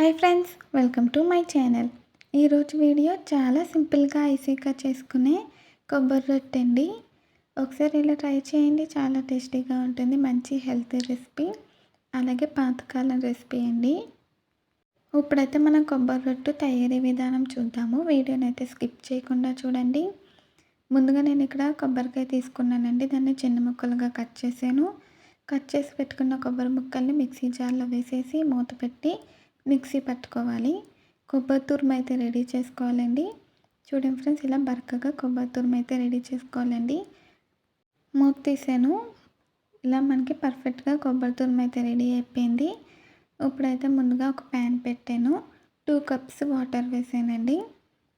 Hi friends, welcome to my channel. ఈరోజు video చాలా సింపుల్గా ఈజీగా చేసుకునే కొబ్బరి రొట్టె అండి. ఒకసారి ఇలా ట్రై చేయండి, చాలా టేస్టీగా ఉంటుంది. మంచి హెల్తీ రెసిపీ, అలాగే పాతకాలం రెసిపీ అండి. ఇప్పుడైతే మనం కొబ్బరి రొట్టె తయారీ విధానం చూద్దాము. వీడియోని అయితే స్కిప్ చేయకుండా చూడండి. ముందుగా నేను ఇక్కడ కొబ్బరికాయ తీసుకున్నానండి. దాన్ని చిన్న ముక్కలుగా కట్ చేశాను. కట్ చేసి పెట్టుకున్న కొబ్బరి ముక్కల్ని మిక్సీ జార్లో వేసేసి మూత పెట్టి మిక్సీ పట్టుకోవాలి. కొబ్బరి తురుము అయితే రెడీ చేసుకోవాలండి. చూడండి ఫ్రెండ్స్, ఇలా బరకగా కొబ్బరి తురుము అయితే రెడీ చేసుకోవాలండి. మూత తీసాను. ఇలా మనకి పర్ఫెక్ట్గా కొబ్బరి తురుము అయితే రెడీ అయిపోయింది. ఇప్పుడైతే ముందుగా ఒక ప్యాన్ పెట్టాను. 2 కప్స్ వాటర్ వేసానండి.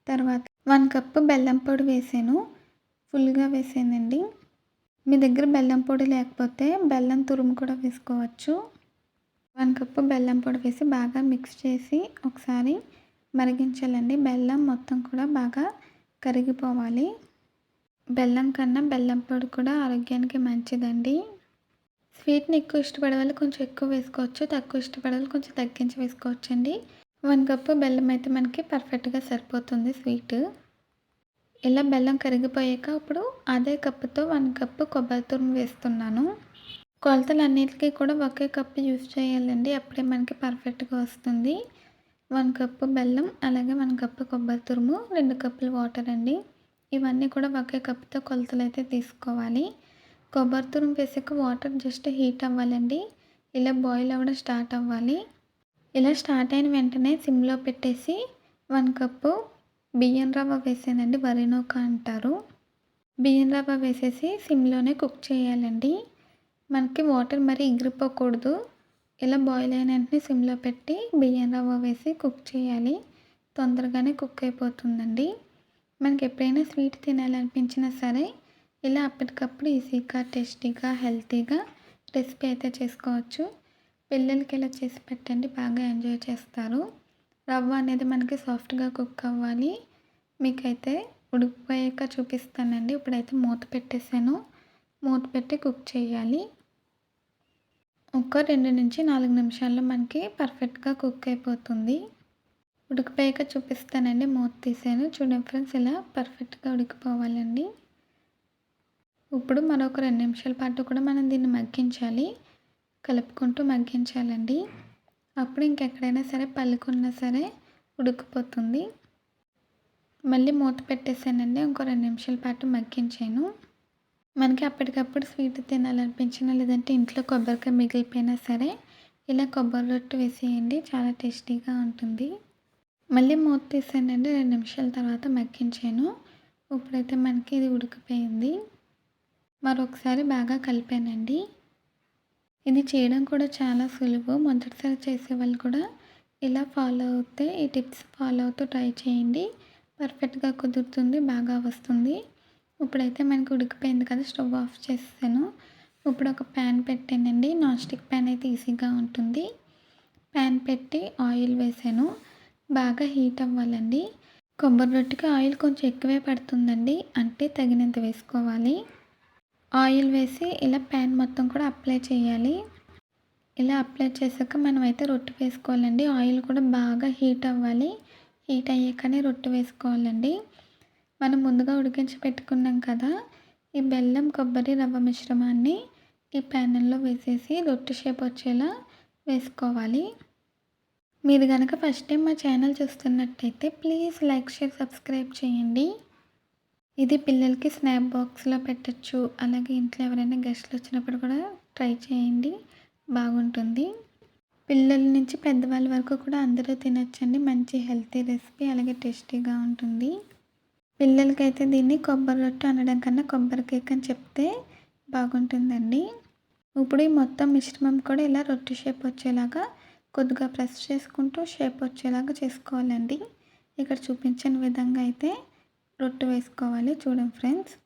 తర్వాత 1 కప్పు బెల్లం పొడి వేసాను. ఫుల్గా వేసానండి. మీ దగ్గర బెల్లం పొడి లేకపోతే బెల్లం తురుము కూడా వేసుకోవచ్చు. 1 కప్పు బెల్లం పొడి వేసి బాగా మిక్స్ చేసి ఒకసారి మరిగించాలండి. బెల్లం మొత్తం కూడా బాగా కరిగిపోవాలి. బెల్లం కన్నా బెల్లం పొడి కూడా ఆరోగ్యానికి మంచిదండి. స్వీట్ని ఎక్కువ ఇష్టపడే వాళ్ళు కొంచెం ఎక్కువ వేసుకోవచ్చు, తక్కువ ఇష్టపడే వాళ్ళు కొంచెం తగ్గించి వేసుకోవచ్చు అండి. 1 కప్పు బెల్లం అయితే మనకి పర్ఫెక్ట్గా సరిపోతుంది స్వీట్. ఇలా బెల్లం కరిగిపోయాక ఇప్పుడు అదే కప్పుతో 1 కప్పు కొబ్బరి తురుము వేస్తున్నాను. కొలతలు అన్నిటికీ కూడా ఒకే కప్పు యూజ్ చేయాలండి. అప్పుడే మనకి పర్ఫెక్ట్గా వస్తుంది. 1 కప్పు బెల్లం, అలాగే 1 కప్పు కొబ్బరి తురుము, 2 కప్పులు వాటర్ అండి. ఇవన్నీ కూడా ఒకే కప్పుతో కొలతలు అయితే తీసుకోవాలి. కొబ్బరి తురుము వేసాక వాటర్ జస్ట్ హీట్ అవ్వాలండి. ఇలా బాయిల్ అవ్వడం స్టార్ట్ అవ్వాలి. ఇలా స్టార్ట్ అయిన వెంటనే సిమ్లో పెట్టేసి 1 కప్పు బియ్యం రవ్వ వేసానండి. వరి నూక అంటారు. బియ్యం రవ్వ వేసేసి సిమ్లోనే కుక్ చేయాలండి. మనకి వాటర్ మరి ఎగిరిపోకూడదు. ఇలా బాయిల్ అయిన వెంటనే సిమ్లో పెట్టి బియ్యం రవ్వ వేసి కుక్ చేయాలి. తొందరగానే కుక్ అయిపోతుందండి. మనకి ఎప్పుడైనా స్వీట్ తినాలనిపించినా సరే ఇలా అప్పటికప్పుడు ఈజీగా, టేస్టీగా, హెల్తీగా రెసిపీ అయితే చేసుకోవచ్చు. పిల్లలకి ఇలా చేసి పెట్టండి, బాగా ఎంజాయ్ చేస్తారు. రవ్వ అనేది మనకి సాఫ్ట్గా కుక్ అవ్వాలి. మీకైతే ఉడికిపోయాక చూపిస్తానండి. ఇప్పుడైతే మూత పెట్టేసాను. మూత పెట్టి కుక్ చేయాలి. ఒక 2 నుంచి 4 నిమిషాల్లో మనకి పర్ఫెక్ట్గా కుక్ అయిపోతుంది. ఉడికిపోయాక చూపిస్తానండి. మూత తీసాను. చూడండి ఫ్రెండ్స్, ఇలా పర్ఫెక్ట్గా ఉడికిపోవాలండి. ఇప్పుడు మరొక 2 నిమిషాల పాటు కూడా మనం దీన్ని మగ్గించాలి. కలుపుకుంటూ మగ్గించాలండి. అప్పుడు ఇంకెక్కడైనా సరే పలుకున్నా సరే ఉడికిపోతుంది. మళ్ళీ మూత పెట్టేసానండి. ఇంకో 2 నిమిషాల పాటు మగ్గించాను. మనకి అప్పటికప్పుడు స్వీట్ తినాలనిపించినా, లేదంటే ఇంట్లో కొబ్బరికాయ మిగిలిపోయినా సరే ఇలా కొబ్బరి రొట్టె వేసేయండి, చాలా టేస్టీగా ఉంటుంది. మళ్ళీ మూత తీసానండి. 2 నిమిషాల తర్వాత మగ్గించాను. ఇప్పుడైతే మనకి ఇది ఉడికిపోయింది. మరొకసారి బాగా కలిపానండి. ఇది చేయడం కూడా చాలా సులువు. మొదటిసారి చేసేవాళ్ళు కూడా ఇలా ఫాలో అవుతే, ఈ టిప్స్ ఫాలో అవుతూ ట్రై చేయండి. పర్ఫెక్ట్గా కుదురుతుంది, బాగా వస్తుంది. ఇప్పుడైతే మనకి ఉడికిపోయింది కదా, స్టవ్ ఆఫ్ చేసాను. ఇప్పుడు ఒక ప్యాన్ పెట్టానండి. నాన్ స్టిక్ ప్యాన్ అయితే ఈజీగా ఉంటుంది. ప్యాన్ పెట్టి ఆయిల్ వేసాను. బాగా హీట్ అవ్వాలండి. కొబ్బరి రొట్టెకి ఆయిల్ కొంచెం ఎక్కువే పడుతుందండి, అంటే తగినంత వేసుకోవాలి. ఆయిల్ వేసి ఇలా ప్యాన్ మొత్తం కూడా అప్లై చేయాలి. ఇలా అప్లై చేశాక మనం అయితే రొట్టె వేసుకోవాలండి. ఆయిల్ కూడా బాగా హీట్ అవ్వాలి. హీట్ అయ్యాకనే రొట్టె వేసుకోవాలండి. మనం ముందుగా ఉడికించి పెట్టుకున్నాం కదా, ఈ బెల్లం, కొబ్బరి, రవ్వ మిశ్రమాన్ని ఈ ప్యాన్లో వేసేసి రొట్టె షేప్ వచ్చేలా వేసుకోవాలి. మీరు కనుక ఫస్ట్ టైం మా ఛానల్ చూస్తున్నట్టయితే ప్లీజ్ లైక్, షేర్, సబ్స్క్రైబ్ చేయండి. ఇది పిల్లలకి స్నాక్ బాక్స్లో పెట్టచ్చు. అలాగే ఇంట్లో ఎవరైనా గెస్ట్లు వచ్చినప్పుడు కూడా ట్రై చేయండి, బాగుంటుంది. పిల్లల నుంచి పెద్దవాళ్ళ వరకు కూడా అందరూ తినచ్చండి. మంచి హెల్తీ రెసిపీ, అలాగే టేస్టీగా ఉంటుంది. పిల్లలకైతే దీన్ని కొబ్బరి రొట్టె అనడం కన్నా కొబ్బరి కేక్ అని చెప్తే బాగుంటుందండి. ఇప్పుడు ఈ మొత్తం మిశ్రమం కూడా ఇలా రొట్టె షేప్ వచ్చేలాగా కొద్దిగా ప్రెస్ చేసుకుంటూ షేప్ వచ్చేలాగా చేసుకోవాలండి. ఇక్కడ చూపించిన విధంగా అయితే రొట్టె వేసుకోవాలి. చూడండి ఫ్రెండ్స్,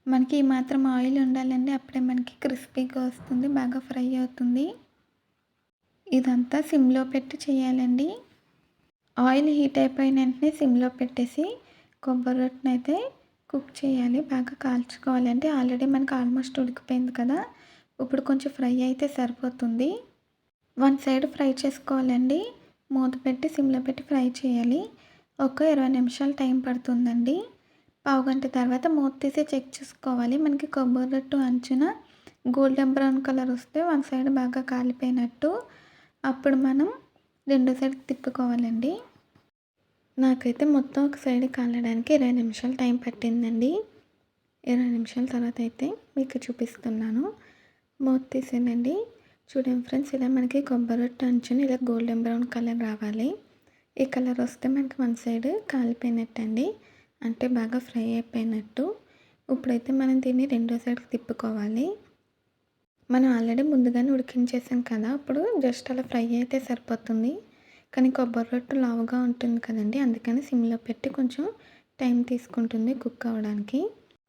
మనకి ఈ మాత్రం ఆయిల్ ఉండాలండి. అప్పుడే మనకి క్రిస్పీగా వస్తుంది, బాగా ఫ్రై అవుతుంది. ఇదంతా సిమ్లో పెట్టి చేయాలండి. ఆయిల్ హీట్ అయిపోయిన వెంటనే సిమ్లో పెట్టేసి కొబ్బరి రొట్టెని అయితే కుక్ చేయాలి, బాగా కాల్చుకోవాలి. అంటే ఆల్రెడీ మనకు ఆల్మోస్ట్ ఉడికిపోయింది కదా, ఇప్పుడు కొంచెం ఫ్రై అయితే సరిపోతుంది. 1 సైడ్ ఫ్రై చేసుకోవాలండి. మూత పెట్టి సిమ్లో పెట్టి ఫ్రై చేయాలి. ఒక 20 నిమిషాలు టైం పడుతుందండి. పావుగంట తర్వాత మూత తీసి చెక్ చేసుకోవాలి. మనకి కొబ్బరి రొట్టు అంచున గోల్డెన్ బ్రౌన్ కలర్ వస్తే వన్ సైడ్ బాగా కాలిపోయినట్టు. అప్పుడు మనం రెండో సైడ్ తిప్పుకోవాలండి. నాకైతే మొత్తం ఒక సైడ్ కాలడానికి 20 నిమిషాలు టైం పట్టిందండి. 20 నిమిషాల తర్వాత అయితే మీకు చూపిస్తున్నాను. మూత తీసానండి. చూడండి ఫ్రెండ్స్, ఇలా మనకి కొబ్బరి రొట్టె అంచున ఇలా గోల్డెన్ బ్రౌన్ కలర్ రావాలి. ఈ కలర్ వస్తే మనకి వన్ సైడ్ కాలిపోయినట్టు అండి, అంటే బాగా ఫ్రై అయిపోయినట్టు. ఇప్పుడైతే మనం దీన్ని రెండో సైడ్కి తిప్పుకోవాలి. మనం ఆల్రెడీ ముందుగానే ఉడికించేసాం కదా, ఇప్పుడు జస్ట్ అలా ఫ్రై అయితే సరిపోతుంది. కానీ కొబ్బరి రొట్టె లావుగా ఉంటుంది కదండి, అందుకని సిమ్లో పెట్టి కొంచెం టైం తీసుకుంటుంది కుక్ అవ్వడానికి.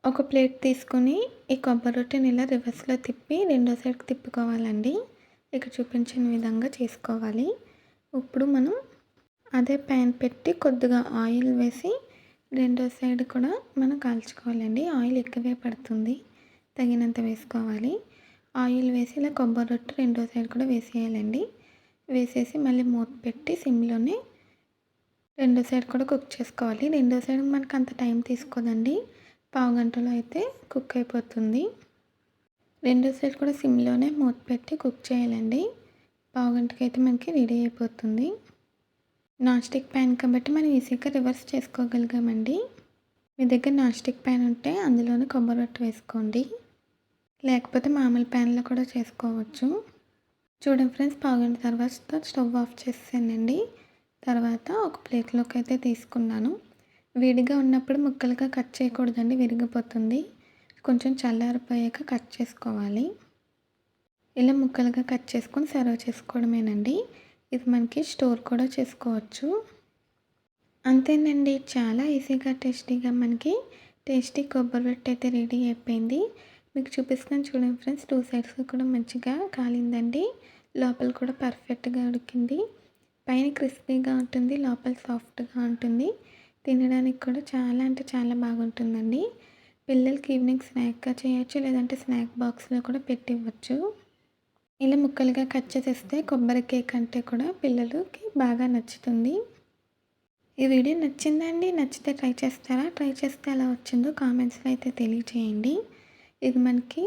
ఒక ప్లేట్ తీసుకొని ఈ కొబ్బరి రొట్టెని ఇలా రివర్స్లో తిప్పి రెండో సైడ్కి తిప్పుకోవాలండి. ఇక్కడ చూపించిన విధంగా చేసుకోవాలి. ఇప్పుడు మనం అదే ప్యాన్ పెట్టి కొద్దిగా ఆయిల్ వేసి రెండో సైడ్ కూడా మనం కాల్చుకోవాలండి. ఆయిల్ ఎక్కువే పడుతుంది, తగినంత వేసుకోవాలి. ఆయిల్ వేసి ఇలా కొబ్బరి రొట్టె రెండో సైడ్ కూడా వేసేయాలండి. వేసేసి మళ్ళీ మూత పెట్టి సిమ్లోనే రెండో సైడ్ కూడా కుక్ చేసుకోవాలి. రెండో సైడ్ మనకు అంత టైం తీసుకోదండి, పావుగంటలో అయితే కుక్ అయిపోతుంది. రెండో సైడ్ కూడా సిమ్లోనే మూత పెట్టి కుక్ చేయాలండి. పావుగంటకి అయితే మనకి రెడీ అయిపోతుంది. నాన్ స్టిక్ ప్యాన్ కాబట్టి మనం ఈజీగా రివర్స్ చేసుకోగలిగామండి. మీ దగ్గర నాన్ స్టిక్ ప్యాన్ ఉంటే అందులోనే కొబ్బరి రొట్టె వేసుకోండి, లేకపోతే మామూలు ప్యాన్లో కూడా చేసుకోవచ్చు. చూడండి ఫ్రెండ్స్, పావుగంట తర్వాత స్టవ్ ఆఫ్ చేసానండి. తర్వాత ఒక ప్లేట్లోకి అయితే తీసుకున్నాను. వేడిగా ఉన్నప్పుడు ముక్కలుగా కట్ చేయకూడదండి, విరిగిపోతుంది. కొంచెం చల్లారిపోయాక కట్ చేసుకోవాలి. ఇలా ముక్కలుగా కట్ చేసుకొని సర్వ్ చేసుకోవడమేనండి. ఇది మనకి స్టోర్ కూడా చేసుకోవచ్చు. అంతేనండి, చాలా ఈజీగా టేస్టీగా మనకి టేస్టీ కొబ్బరి రొట్టె అయితే రెడీ అయిపోయింది. మీకు చూపిస్తున్నాను చూడండి ఫ్రెండ్స్, 2 సైడ్స్ కూడా మంచిగా కాలిందండి. లోపల కూడా పర్ఫెక్ట్గా ఉడికింది. పైన క్రిస్పీగా ఉంటుంది, లోపల సాఫ్ట్గా ఉంటుంది. తినడానికి కూడా చాలా అంటే చాలా బాగుంటుందండి. పిల్లలకి ఈవినింగ్ స్నాక్గా చేయొచ్చు, లేదంటే స్నాక్ బాక్స్లో కూడా పెట్టి ఇవ్వచ్చు. ఇలా ముక్కలుగా కట్ చేసేస్తే కొబ్బరి కేక్ అంటే కూడా పిల్లలకి బాగా నచ్చుతుంది. ఈ వీడియో నచ్చిందండి? నచ్చితే ట్రై చేస్తారా? ట్రై చేస్తే ఎలా వచ్చిందో కామెంట్స్లో అయితే తెలియచేయండి. ఇది మనకి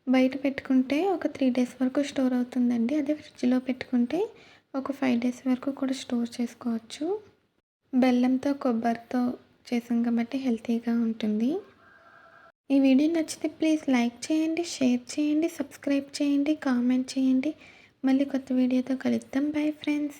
బయట పెట్టుకుంటే ఒక 3 డేస్ వరకు స్టోర్ అవుతుందండి. అదే ఫ్రిడ్జ్లో పెట్టుకుంటే ఒక 5 డేస్ వరకు కూడా స్టోర్ చేసుకోవచ్చు. బెల్లంతో కొబ్బరితో చేసాం కాబట్టి హెల్తీగా ఉంటుంది. ఈ వీడియో నచ్చితే ప్లీజ్ లైక్ చేయండి, షేర్ చేయండి, సబ్స్క్రైబ్ చేయండి, కామెంట్ చేయండి. మళ్ళీ కొత్త వీడియోతో కలుద్దాం. Bye friends.